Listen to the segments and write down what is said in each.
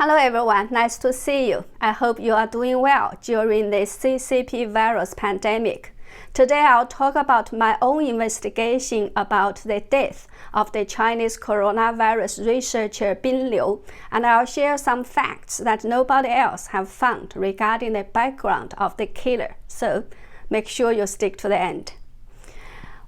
Hello everyone, nice to see you. I hope you are doing well during the CCP virus pandemic. Today I'll talk about my own investigation about the death of the Chinese coronavirus researcher Bin Liu, and I'll share some facts that nobody else have found regarding the background of the killer. So make sure you stick to the end.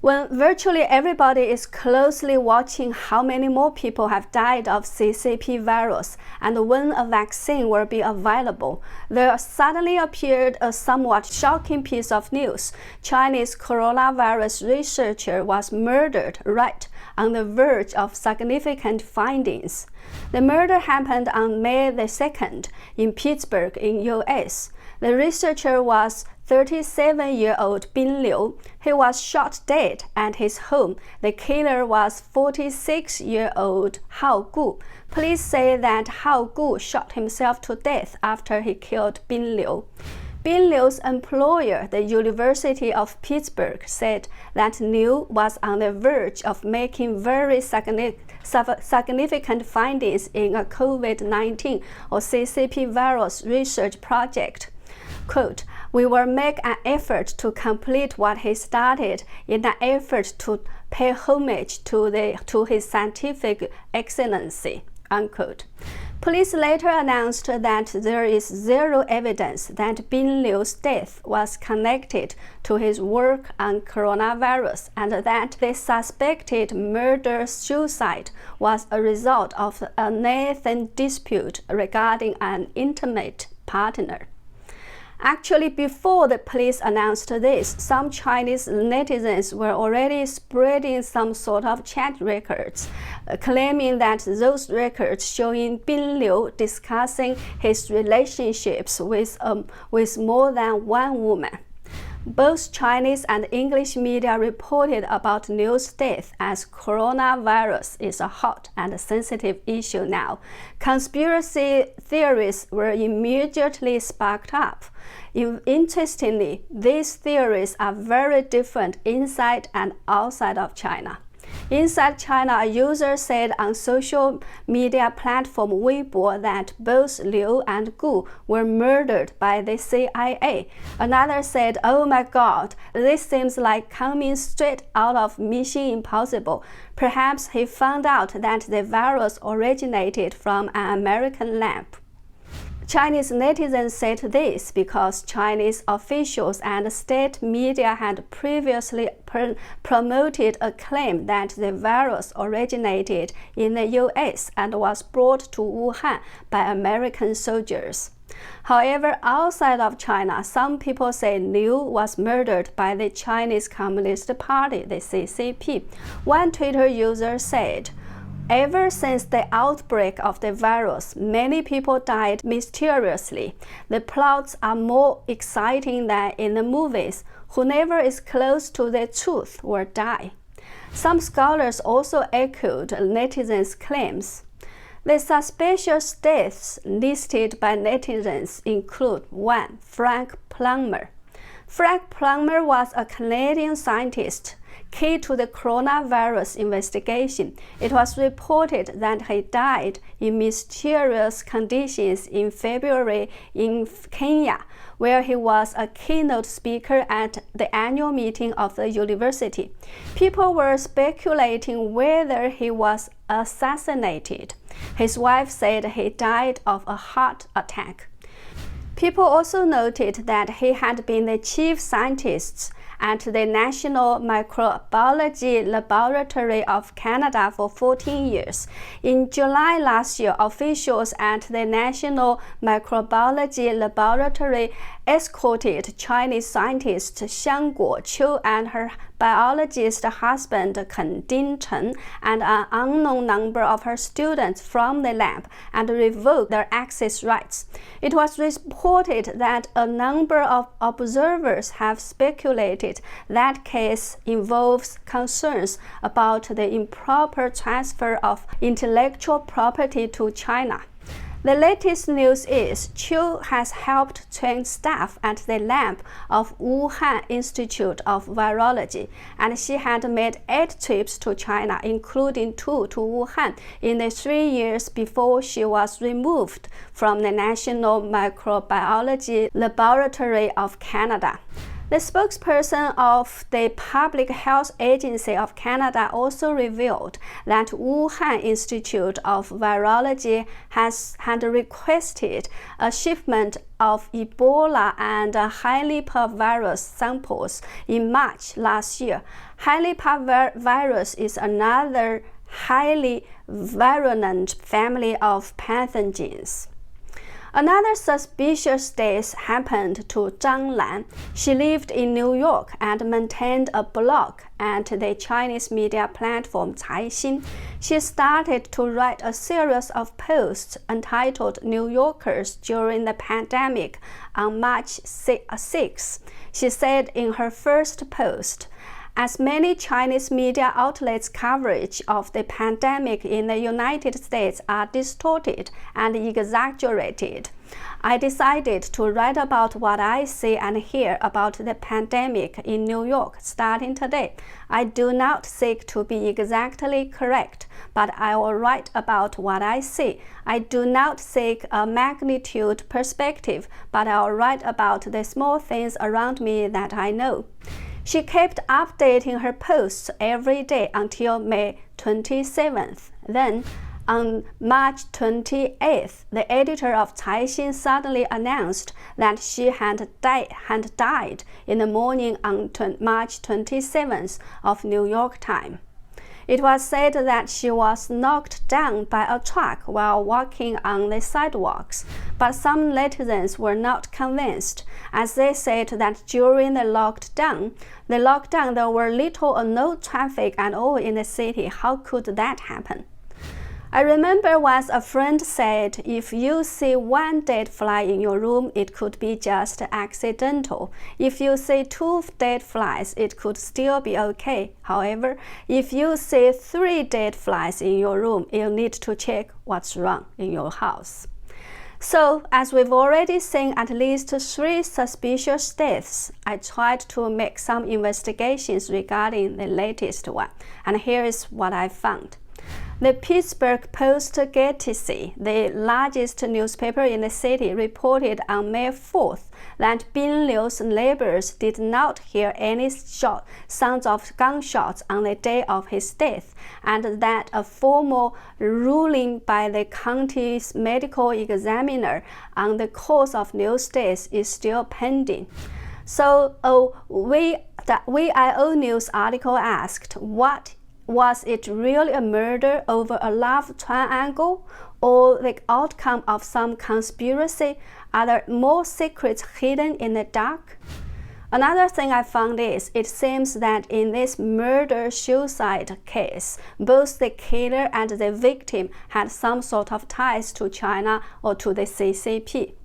When virtually everybody is closely watching how many more people have died of CCP virus and when a vaccine will be available, there suddenly appeared a somewhat shocking piece of news. Chinese coronavirus researcher was murdered right on the verge of significant findings. The murder happened on May the 2nd in Pittsburgh in US. The researcher was 37-year-old Bin Liu. He was shot dead at his home. The killer was 46-year-old Hao Gu. Police say that Hao Gu shot himself to death after he killed Bin Liu. Bin Liu's employer, the University of Pittsburgh, said that Liu was on the verge of making very significant findings in a COVID-19 or CCP virus research project. Quote, "We will make an effort to complete what he started in an effort to pay homage to his scientific excellency," unquote. Police later announced that there is zero evidence that Bin Liu's death was connected to his work on coronavirus and that the suspected murder-suicide was a result of a lengthy dispute regarding an intimate partner. Actually, before the police announced this, some Chinese netizens were already spreading some sort of chat records, claiming that those records showing Bin Liu discussing his relationships with more than one woman. Both Chinese and English media reported about Liu's death as coronavirus is a hot and sensitive issue now. Conspiracy theories were immediately sparked up. Interestingly, these theories are very different inside and outside of China. Inside China, a user said on social media platform Weibo that both Liu and Gu were murdered by the CIA. Another said, "Oh my God, this seems like coming straight out of Mission Impossible. Perhaps he found out that the virus originated from an American lab." Chinese netizens said this because Chinese officials and state media had previously promoted a claim that the virus originated in the US and was brought to Wuhan by American soldiers. However, outside of China, some people say Liu was murdered by the Chinese Communist Party, the CCP. One Twitter user said, "Ever since the outbreak of the virus, many people died mysteriously. The plots are more exciting than in the movies. Whoever is close to the truth will die." Some scholars also echoed netizens' claims. The suspicious deaths listed by netizens include 1. Frank Plummer. Frank Plummer was a Canadian scientist key to the coronavirus investigation. It was reported that he died in mysterious conditions in February in Kenya, where he was a keynote speaker at the annual meeting of the university. People were speculating whether he was assassinated. His wife said he died of a heart attack. People also noted that he had been the chief scientist at the National Microbiology Laboratory of Canada for 14 years. In July last year, officials at the National Microbiology Laboratory escorted Chinese scientist Xiang Guoqiu and her biologist husband Ken Dingchen and an unknown number of her students from the lab and revoked their access rights. It was reported that a number of observers have speculated that case involves concerns about the improper transfer of intellectual property to China. The latest news is Chu has helped train staff at the lab of Wuhan Institute of Virology, and she had made 8 trips to China, including 2 to Wuhan, in the 3 years before she was removed from the National Microbiology Laboratory of Canada. The spokesperson of the Public Health Agency of Canada also revealed that Wuhan Institute of Virology had requested a shipment of Ebola and Halipavirus samples in March last year. Halipavirus is another highly virulent family of pathogens. Another suspicious death happened to Zhang Lan. She lived in New York and maintained a blog at the Chinese media platform Caixin. She started to write a series of posts entitled New Yorkers during the pandemic on March 6. She said in her first post, "As many Chinese media outlets' coverage of the pandemic in the United States are distorted and exaggerated, I decided to write about what I see and hear about the pandemic in New York starting today. I do not seek to be exactly correct, but I will write about what I see. I do not seek a magnitude perspective, but I will write about the small things around me that I know." She kept updating her posts every day until May 27th. Then, on March 28th, the editor of Caixin suddenly announced that she had died in the morning on March 27th of New York time. It was said that she was knocked down by a truck while walking on the sidewalks, but some netizens were not convinced, as they said that during the lockdown there were little or no traffic at all in the city. How could that happen? I remember once a friend said, if you see one dead fly in your room, it could be just accidental. If you see 2 dead flies, it could still be okay. However, if you see 3 dead flies in your room, you need to check what's wrong in your house. So, as we've already seen at least 3 suspicious deaths, I tried to make some investigations regarding the latest one, and here is what I found. The Pittsburgh Post-Gazette, the largest newspaper in the city, reported on May 4th that Bin Liu's neighbors did not hear any sounds of gunshots on the day of his death, and that a formal ruling by the county's medical examiner on the cause of Liu's death is still pending. So, the VIO News article asked, was it really a murder over a love triangle, or the outcome of some conspiracy? Are there more secrets hidden in the dark? Another thing I found is, it seems that in this murder-suicide case, both the killer and the victim had some sort of ties to China or to the CCP.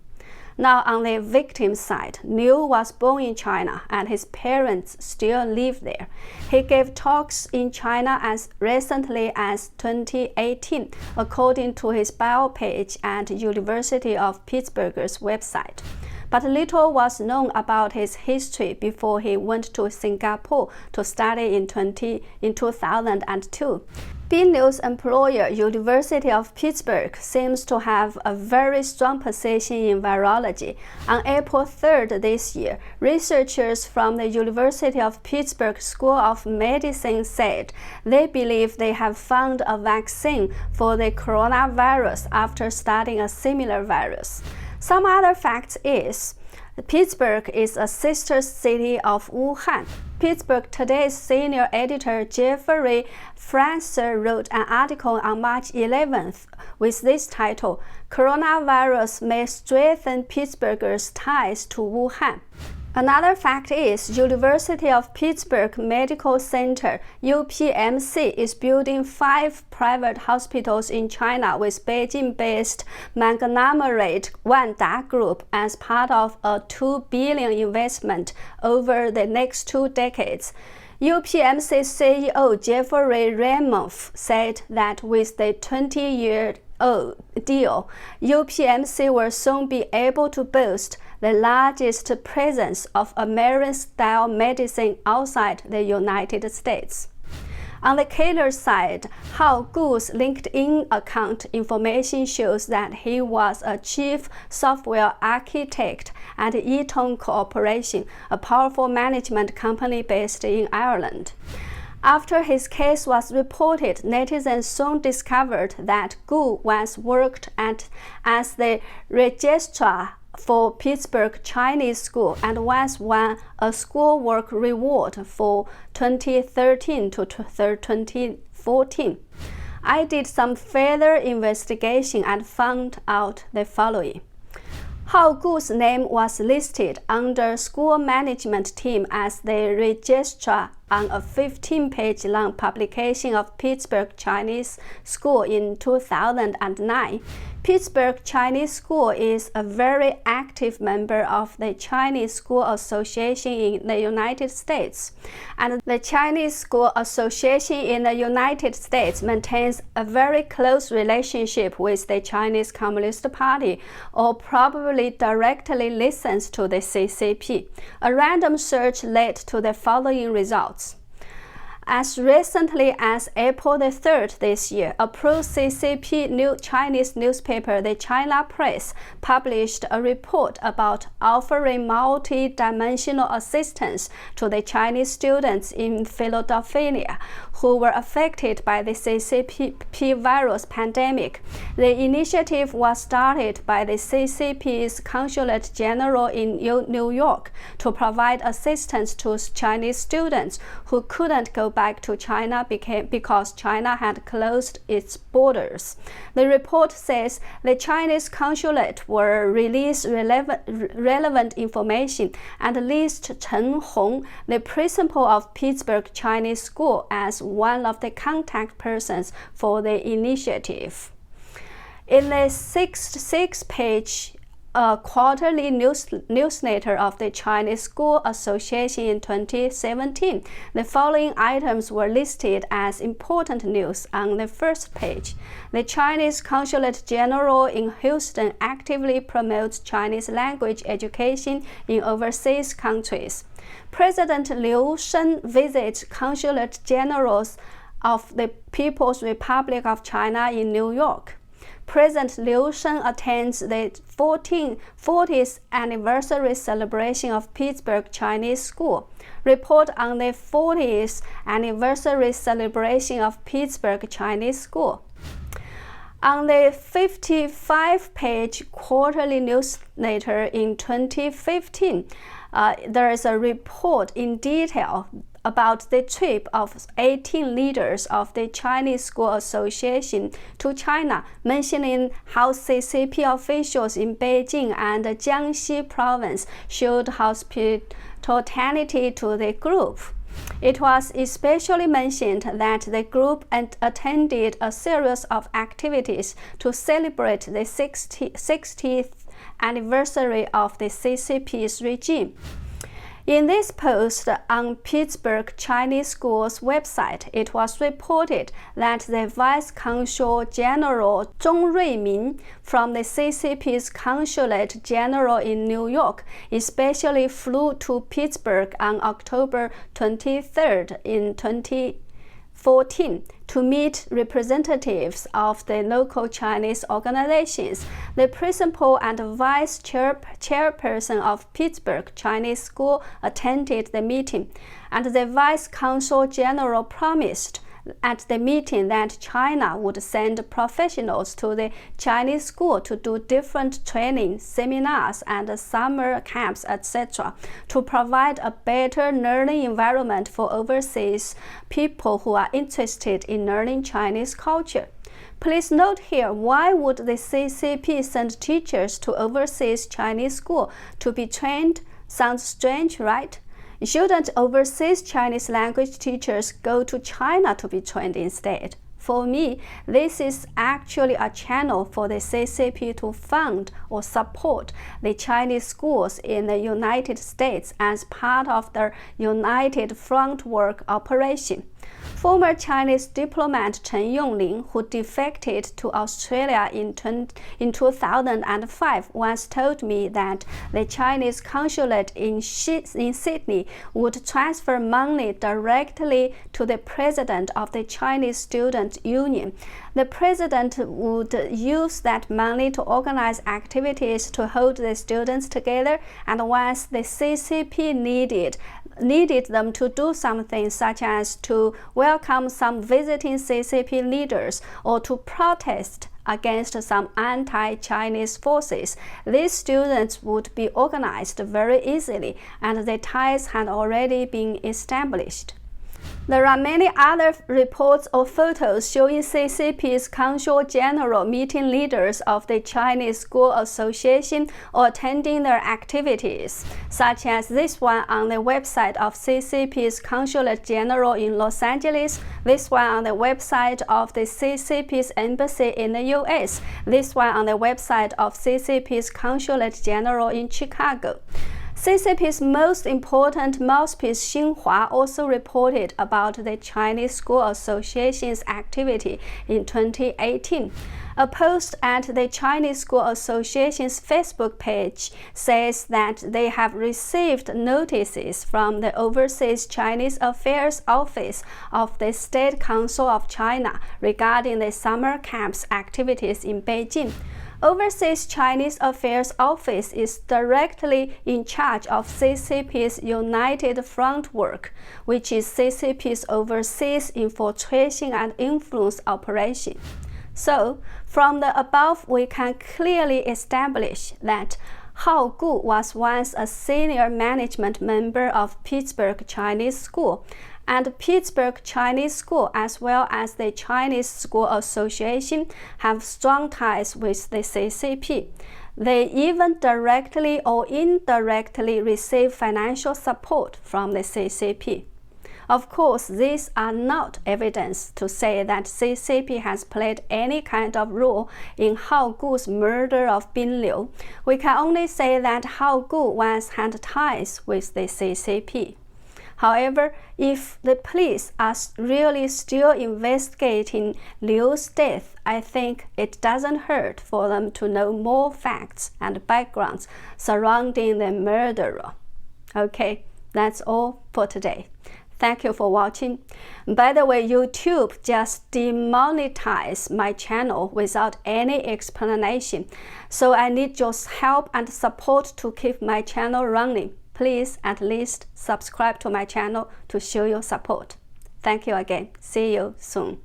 Now, on the victim's side, Liu was born in China and his parents still live there. He gave talks in China as recently as 2018, according to his bio page at University of Pittsburgh's website. But little was known about his history before he went to Singapore to study in 2002. Bin Liu's employer, University of Pittsburgh, seems to have a very strong position in virology. On April 3rd this year, researchers from the University of Pittsburgh School of Medicine said they believe they have found a vaccine for the coronavirus after studying a similar virus. Some other fact is, Pittsburgh is a sister city of Wuhan. Pittsburgh Today's senior editor Jeffrey Francer wrote an article on March 11th with this title, "Coronavirus May Strengthen Pittsburgh's Ties to Wuhan." Another fact is, University of Pittsburgh Medical Center, UPMC, is building 5 private hospitals in China with Beijing-based conglomerate Wanda Group as part of a $2 billion investment over the next 2 decades. UPMC CEO Jeffrey Ramoff said that with the 20-year deal, UPMC will soon be able to boast the largest presence of American-style medicine outside the United States. On the killer's side, Hao Gu's LinkedIn account information shows that he was a chief software architect at Eaton Corporation, a powerful management company based in Ireland. After his case was reported, netizens soon discovered that Gu once worked as the registrar for Pittsburgh Chinese School and once won a schoolwork reward for 2013 to 2014. I did some further investigation and found out the following. Hao Gu's name was listed under school management team as the registrar on a 15-page long publication of Pittsburgh Chinese School in 2009. Pittsburgh Chinese School is a very active member of the Chinese School Association in the United States, and the Chinese School Association in the United States maintains a very close relationship with the Chinese Communist Party, or probably directly listens to the CCP. A random search led to the following results. As recently as April 3rd this year, a pro-CCP Chinese newspaper, the China Press, published a report about offering multi-dimensional assistance to the Chinese students in Philadelphia who were affected by the CCP virus pandemic. The initiative was started by the CCP's Consulate General in New York to provide assistance to Chinese students who couldn't go back to China because China had closed its borders. The report says the Chinese consulate will release relevant information and list Chen Hong, the principal of Pittsburgh Chinese School, as one of the contact persons for the initiative. In the six-page quarterly newsletter of the Chinese School Association in 2017, the following items were listed as important news on the first page. The Chinese Consulate General in Houston actively promotes Chinese language education in overseas countries. President Liu Shen visits Consulate Generals of the People's Republic of China in New York. President Liu Shen attends the 40th anniversary celebration of Pittsburgh Chinese School. Report on the 40th anniversary celebration of Pittsburgh Chinese School. On the 55-page quarterly newsletter in 2015, there is a report in detail about the trip of 18 leaders of the Chinese School Association to China, mentioning how CCP officials in Beijing and Jiangxi province showed hospitality to the group. It was especially mentioned that the group attended a series of activities to celebrate the 60th anniversary of the CCP's regime. In this post on Pittsburgh Chinese School's website, it was reported that the Vice Consul General Zhong Ruimin from the CCP's Consulate General in New York especially flew to Pittsburgh on October 23rd in 2014 to meet representatives of the local Chinese organizations. The principal and vice chairperson of Pittsburgh Chinese School attended the meeting, and the Vice Consul General promised at the meeting that China would send professionals to the Chinese school to do different training, seminars, and summer camps, etc., to provide a better learning environment for overseas people who are interested in learning Chinese culture. Please note here, why would the CCP send teachers to overseas Chinese school to be trained? Sounds strange, right? Shouldn't overseas Chinese language teachers go to China to be trained instead? For me, this is actually a channel for the CCP to fund or support the Chinese schools in the United States as part of their United Front Work operation. Former Chinese diplomat Chen Yongling, who defected to Australia in 2005, once told me that the Chinese consulate in Sydney would transfer money directly to the president of the Chinese Student Union. The president would use that money to organize activities to hold the students together, and once the CCP needed them to do something, such as to welcome some visiting CCP leaders or to protest against some anti-Chinese forces, these students would be organized very easily, and the ties had already been established. There are many other reports or photos showing CCP's Consul General meeting leaders of the Chinese School Association or attending their activities, such as this one on the website of CCP's Consulate General in Los Angeles, this one on the website of the CCP's Embassy in the US, this one on the website of CCP's Consulate General in Chicago. CCP's most important mouthpiece Xinhua also reported about the Chinese School Association's activity in 2018. A post at the Chinese School Association's Facebook page says that they have received notices from the Overseas Chinese Affairs Office of the State Council of China regarding the summer camp's activities in Beijing. Overseas Chinese Affairs Office is directly in charge of CCP's United Front work, which is CCP's overseas infiltration and influence operation. So, from the above, we can clearly establish that Hao Gu was once a senior management member of Pittsburgh Chinese School, and Pittsburgh Chinese School as well as the Chinese School Association have strong ties with the CCP. They even directly or indirectly receive financial support from the CCP. Of course, these are not evidence to say that CCP has played any kind of role in Hao Gu's murder of Bin Liu. We can only say that Hao Gu once had ties with the CCP. However, if the police are really still investigating Liu's death, I think it doesn't hurt for them to know more facts and backgrounds surrounding the murderer. Okay, that's all for today. Thank you for watching. By the way, YouTube just demonetized my channel without any explanation, so I need your help and support to keep my channel running. Please at least subscribe to my channel to show your support. Thank you again. See you soon.